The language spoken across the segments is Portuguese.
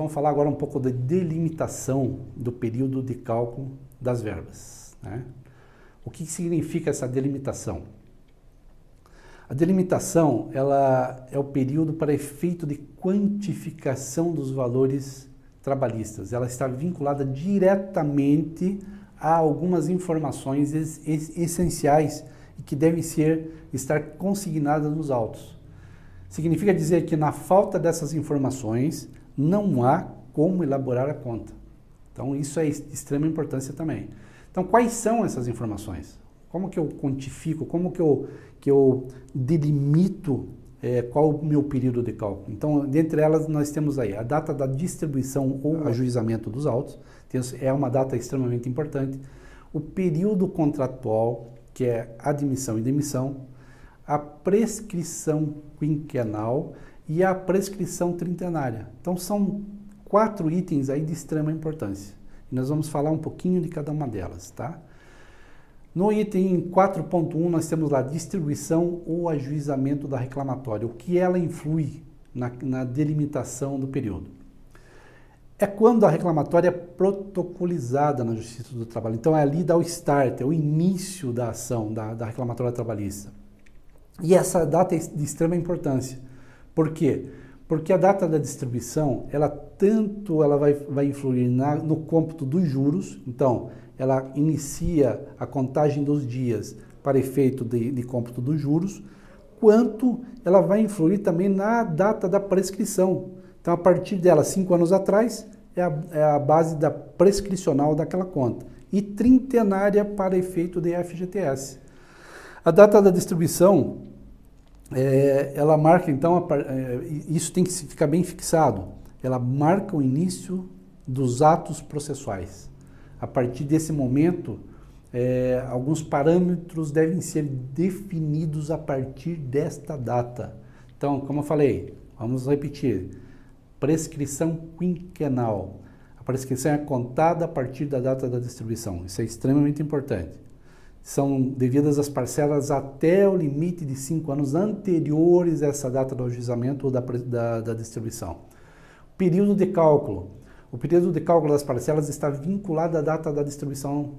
vamos falar agora um pouco da delimitação do período de cálculo das verbas, né? O que significa essa delimitação? A delimitação, ela é o período para efeito de quantificação dos valores trabalhistas. Ela está vinculada diretamente a algumas informações essenciais e que devem estar consignadas nos autos. Significa dizer que na falta dessas informações não há como elaborar a conta. Então isso é de extrema importância também. Então quais são essas informações? Como que eu quantifico? Como que eu delimito qual o meu período de cálculo? Então, dentre elas, nós temos aí a data da distribuição ou ajuizamento dos autos, é uma data extremamente importante. O período contratual, que é admissão e demissão, a prescrição quinquenal e a prescrição trintenária. Então, são 4 itens aí de extrema importância. E nós vamos falar um pouquinho de cada uma delas, tá? No item 4.1, nós temos lá distribuição ou ajuizamento da reclamatória. O que ela influi na delimitação do período? É quando a reclamatória é protocolizada na Justiça do Trabalho. Então, é ali dá o start, é o início da ação da reclamatória trabalhista. E essa data é de extrema importância. Por quê? Porque a data da distribuição, ela vai influir no cômputo dos juros. Então, ela inicia a contagem dos dias para efeito de cômputo dos juros, quanto ela vai influir também na data da prescrição. Então, a partir dela, 5 anos atrás, é a base da prescricional daquela conta. E trintenária para efeito de FGTS. A data da distribuição, ela marca, então, isso tem que ficar bem fixado, ela marca o início dos atos processuais. A partir desse momento, alguns parâmetros devem ser definidos a partir desta data. Então, como eu falei, vamos repetir, prescrição quinquenal. A prescrição é contada a partir da data da distribuição. Isso é extremamente importante. São devidas as parcelas até o limite de 5 anos anteriores a essa data do ajuizamento ou da distribuição. Período de cálculo. O período de cálculo das parcelas está vinculado à data da distribuição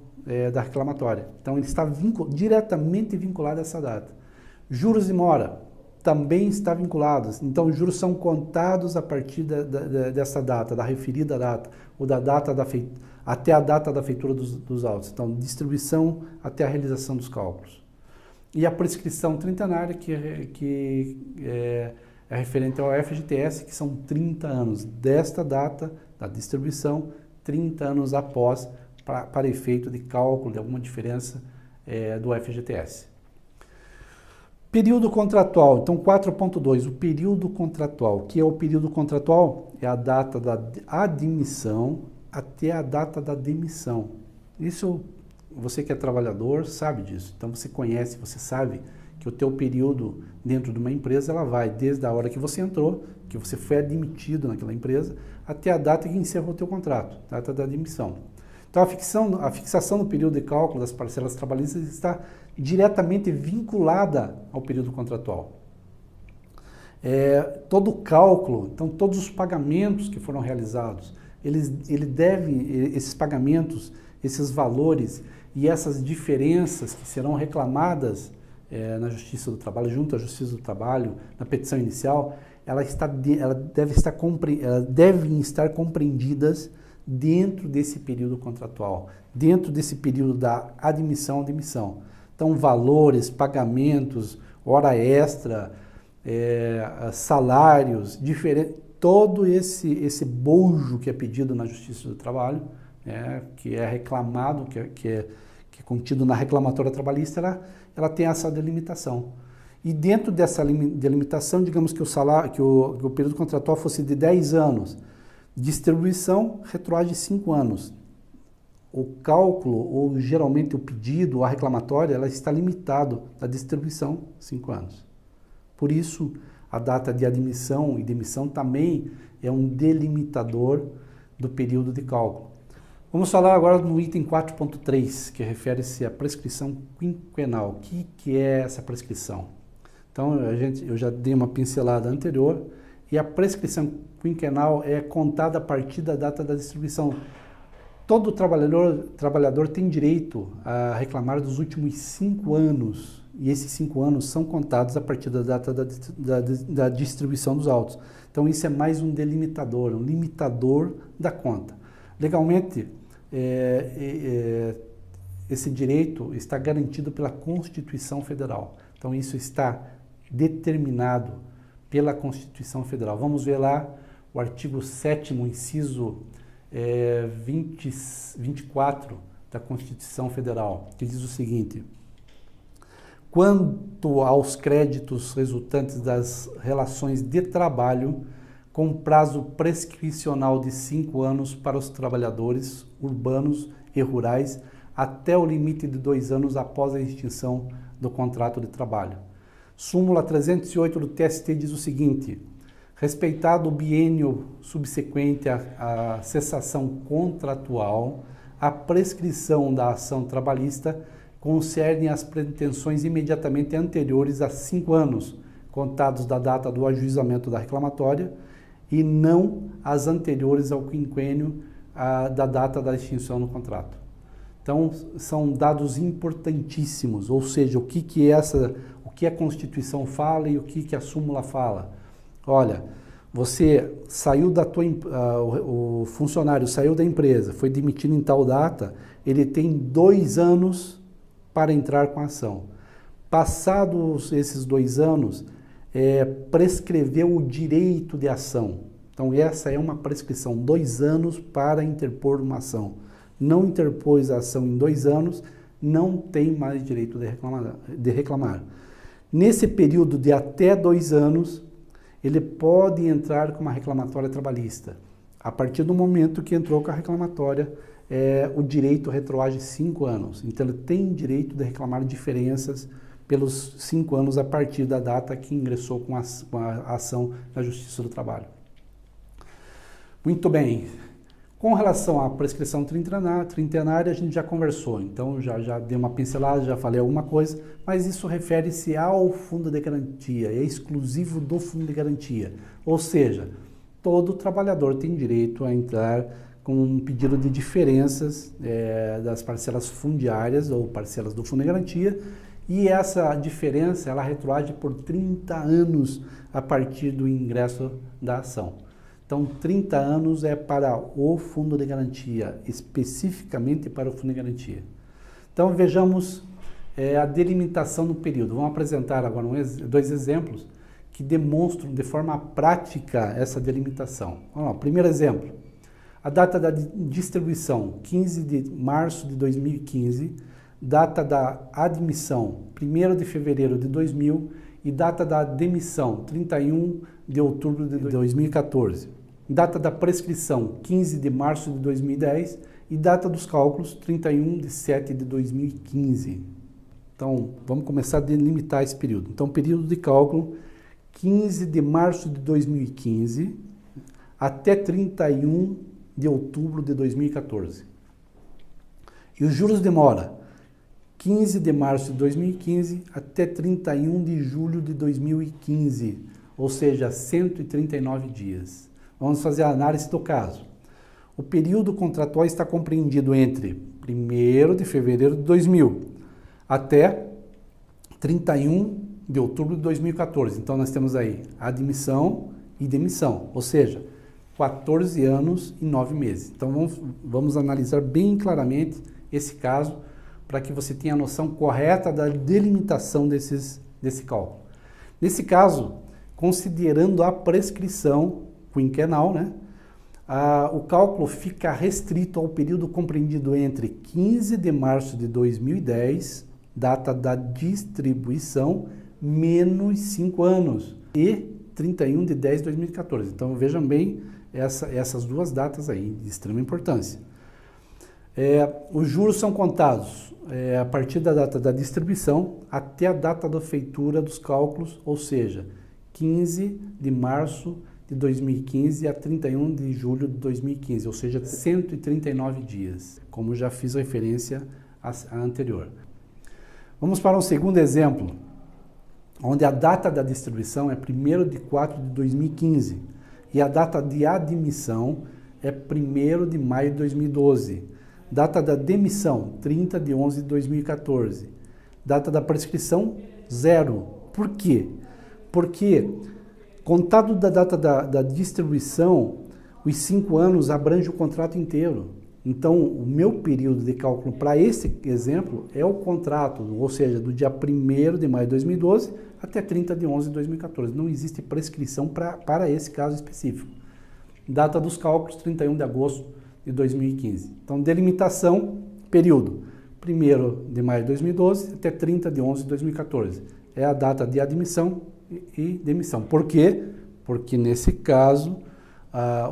da reclamatória. Então, ele está diretamente vinculado a essa data. Juros de mora também está vinculado. Então, os juros são contados a partir dessa data, da referida data, ou da data até a data da feitura dos autos. Então, distribuição até a realização dos cálculos. E a prescrição trintenária, que é referente ao FGTS, que são 30 anos desta data da distribuição, 30 anos após, para efeito de cálculo de alguma diferença do FGTS. Período contratual, então 4.2, o período contratual. O que é o período contratual? É a data da admissão até a data da demissão. Isso, você que é trabalhador sabe disso, então você conhece, você sabe que o teu período dentro de uma empresa, ela vai desde a hora que você entrou, que você foi admitido naquela empresa, até a data que encerrou o teu contrato, data da admissão. Então, a fixação do período de cálculo das parcelas trabalhistas está diretamente vinculada ao período contratual. Todo o cálculo, então todos os pagamentos que foram realizados, esses pagamentos, esses valores e essas diferenças que serão reclamadas na Justiça do Trabalho, junto à Justiça do Trabalho, na petição inicial, elas devem estar compreendidas dentro desse período contratual, dentro desse período da admissão ou demissão. Então, valores, pagamentos, hora extra, salários, todo esse bojo que é pedido na Justiça do Trabalho, que é reclamado, que é contido na reclamatória trabalhista, ela tem essa delimitação. E dentro dessa delimitação, digamos que o período contratual fosse de 10 anos, distribuição retroage 5 anos. O cálculo, ou geralmente o pedido, a reclamatória, ela está limitado à distribuição 5 anos. Por isso, a data de admissão e demissão também é um delimitador do período de cálculo. Vamos falar agora no item 4.3, que refere-se à prescrição quinquenal. O que é essa prescrição? Então, eu já dei uma pincelada anterior, e a prescrição quinquenal é contada a partir da data da distribuição. Todo trabalhador tem direito a reclamar dos últimos 5 anos, e esses 5 anos são contados a partir da data da distribuição dos autos. Então isso é mais um delimitador, um limitador da conta. Legalmente, esse direito está garantido pela Constituição Federal. Então isso está determinado pela Constituição Federal. Vamos ver lá o artigo 7º, inciso 24 da Constituição Federal, que diz o seguinte: quanto aos créditos resultantes das relações de trabalho com prazo prescricional de 5 anos para os trabalhadores urbanos e rurais até o limite de 2 anos após a extinção do contrato de trabalho. Súmula 308 do TST diz o seguinte: respeitado o biênio subsequente à cessação contratual, a prescrição da ação trabalhista concerne as pretensões imediatamente anteriores a 5 anos, contados da data do ajuizamento da reclamatória, e não as anteriores ao quinquênio da data da extinção do contrato. Então, são dados importantíssimos, ou seja, o que a Constituição fala e o que a súmula fala. Olha, você saiu o funcionário saiu da empresa, foi demitido em tal data, ele tem 2 anos para entrar com a ação. Passados esses 2 anos, prescreveu o direito de ação. Então essa é uma prescrição, 2 anos para interpor uma ação. Não interpôs a ação em 2 anos, não tem mais direito de reclamar. Nesse período de até 2 anos, ele pode entrar com uma reclamatória trabalhista. A partir do momento que entrou com a reclamatória, o direito retroage 5 anos. Então ele tem direito de reclamar diferenças pelos 5 anos a partir da data que ingressou com a ação na Justiça do Trabalho. Muito bem. Com relação à prescrição trintenária, a gente já conversou, então já dei uma pincelada, já falei alguma coisa, mas isso refere-se ao fundo de garantia, é exclusivo do fundo de garantia. Ou seja, todo trabalhador tem direito a entrar com um pedido de diferenças das parcelas fundiárias ou parcelas do fundo de garantia, e essa diferença ela retroage por 30 anos a partir do ingresso da ação. Então, 30 anos é para o fundo de garantia, especificamente para o fundo de garantia. Então, vejamos a delimitação do período. Vamos apresentar agora 2 exemplos que demonstram de forma prática essa delimitação. Vamos lá, primeiro exemplo. A data da distribuição, 15 de março de 2015, data da admissão, 1º de fevereiro de 2000 e data da demissão, 31 de outubro de 2014. Data da prescrição, 15 de março de 2010 e data dos cálculos, 31 de 7 de 2015. Então, vamos começar a delimitar esse período. Então, período de cálculo, 15 de março de 2015 até 31 de outubro de 2014. E os juros de mora, 15 de março de 2015 até 31 de julho de 2015, ou seja, 139 dias. Vamos fazer a análise do caso. O período contratual está compreendido entre 1º de fevereiro de 2000 até 31 de outubro de 2014. Então, nós temos aí admissão e demissão, ou seja, 14 anos e 9 meses. Então, vamos analisar bem claramente esse caso para que você tenha a noção correta da delimitação desse cálculo. Nesse caso, considerando a prescrição quinquenal, o cálculo fica restrito ao período compreendido entre 15 de março de 2010, data da distribuição, menos 5 anos, e 31 de 10 de 2014. Então, vejam bem essas 2 datas aí, de extrema importância. Os juros são contados a partir da data da distribuição até a data da feitura dos cálculos, ou seja, 15 de março de 2015 a 31 de julho de 2015, ou seja, 139 dias, como já fiz referência à anterior. Vamos para um segundo exemplo. onde a data da distribuição é 1º de 4 de 2015 e a data de admissão é 1º de maio de 2012. Data da demissão, 30 de 11 de 2014. Data da prescrição, 0. Por quê? Porque, contado da data da distribuição, os 5 anos abrange o contrato inteiro. Então, o meu período de cálculo para esse exemplo é o contrato, ou seja, do dia 1º de maio de 2012 até 30 de 11 de 2014. Não existe prescrição para esse caso específico. Data dos cálculos, 31 de agosto de 2015. Então, delimitação, período, 1º de maio de 2012 até 30 de 11 de 2014. É a data de admissão e demissão. Por quê? Porque, nesse caso,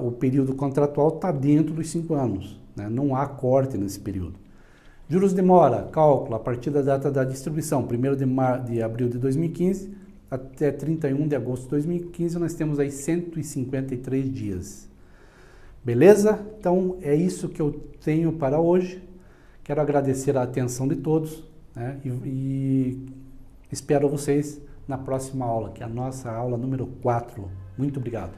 o período contratual está dentro dos 5 anos. Né? Não há corte nesse período. Juros de mora, cálculo, a partir da data da distribuição, 1º de abril de 2015 até 31 de agosto de 2015, nós temos aí 153 dias. Beleza? Então, é isso que eu tenho para hoje. Quero agradecer a atenção de todos, né? e espero vocês na próxima aula, que é a nossa aula número 4. Muito obrigado.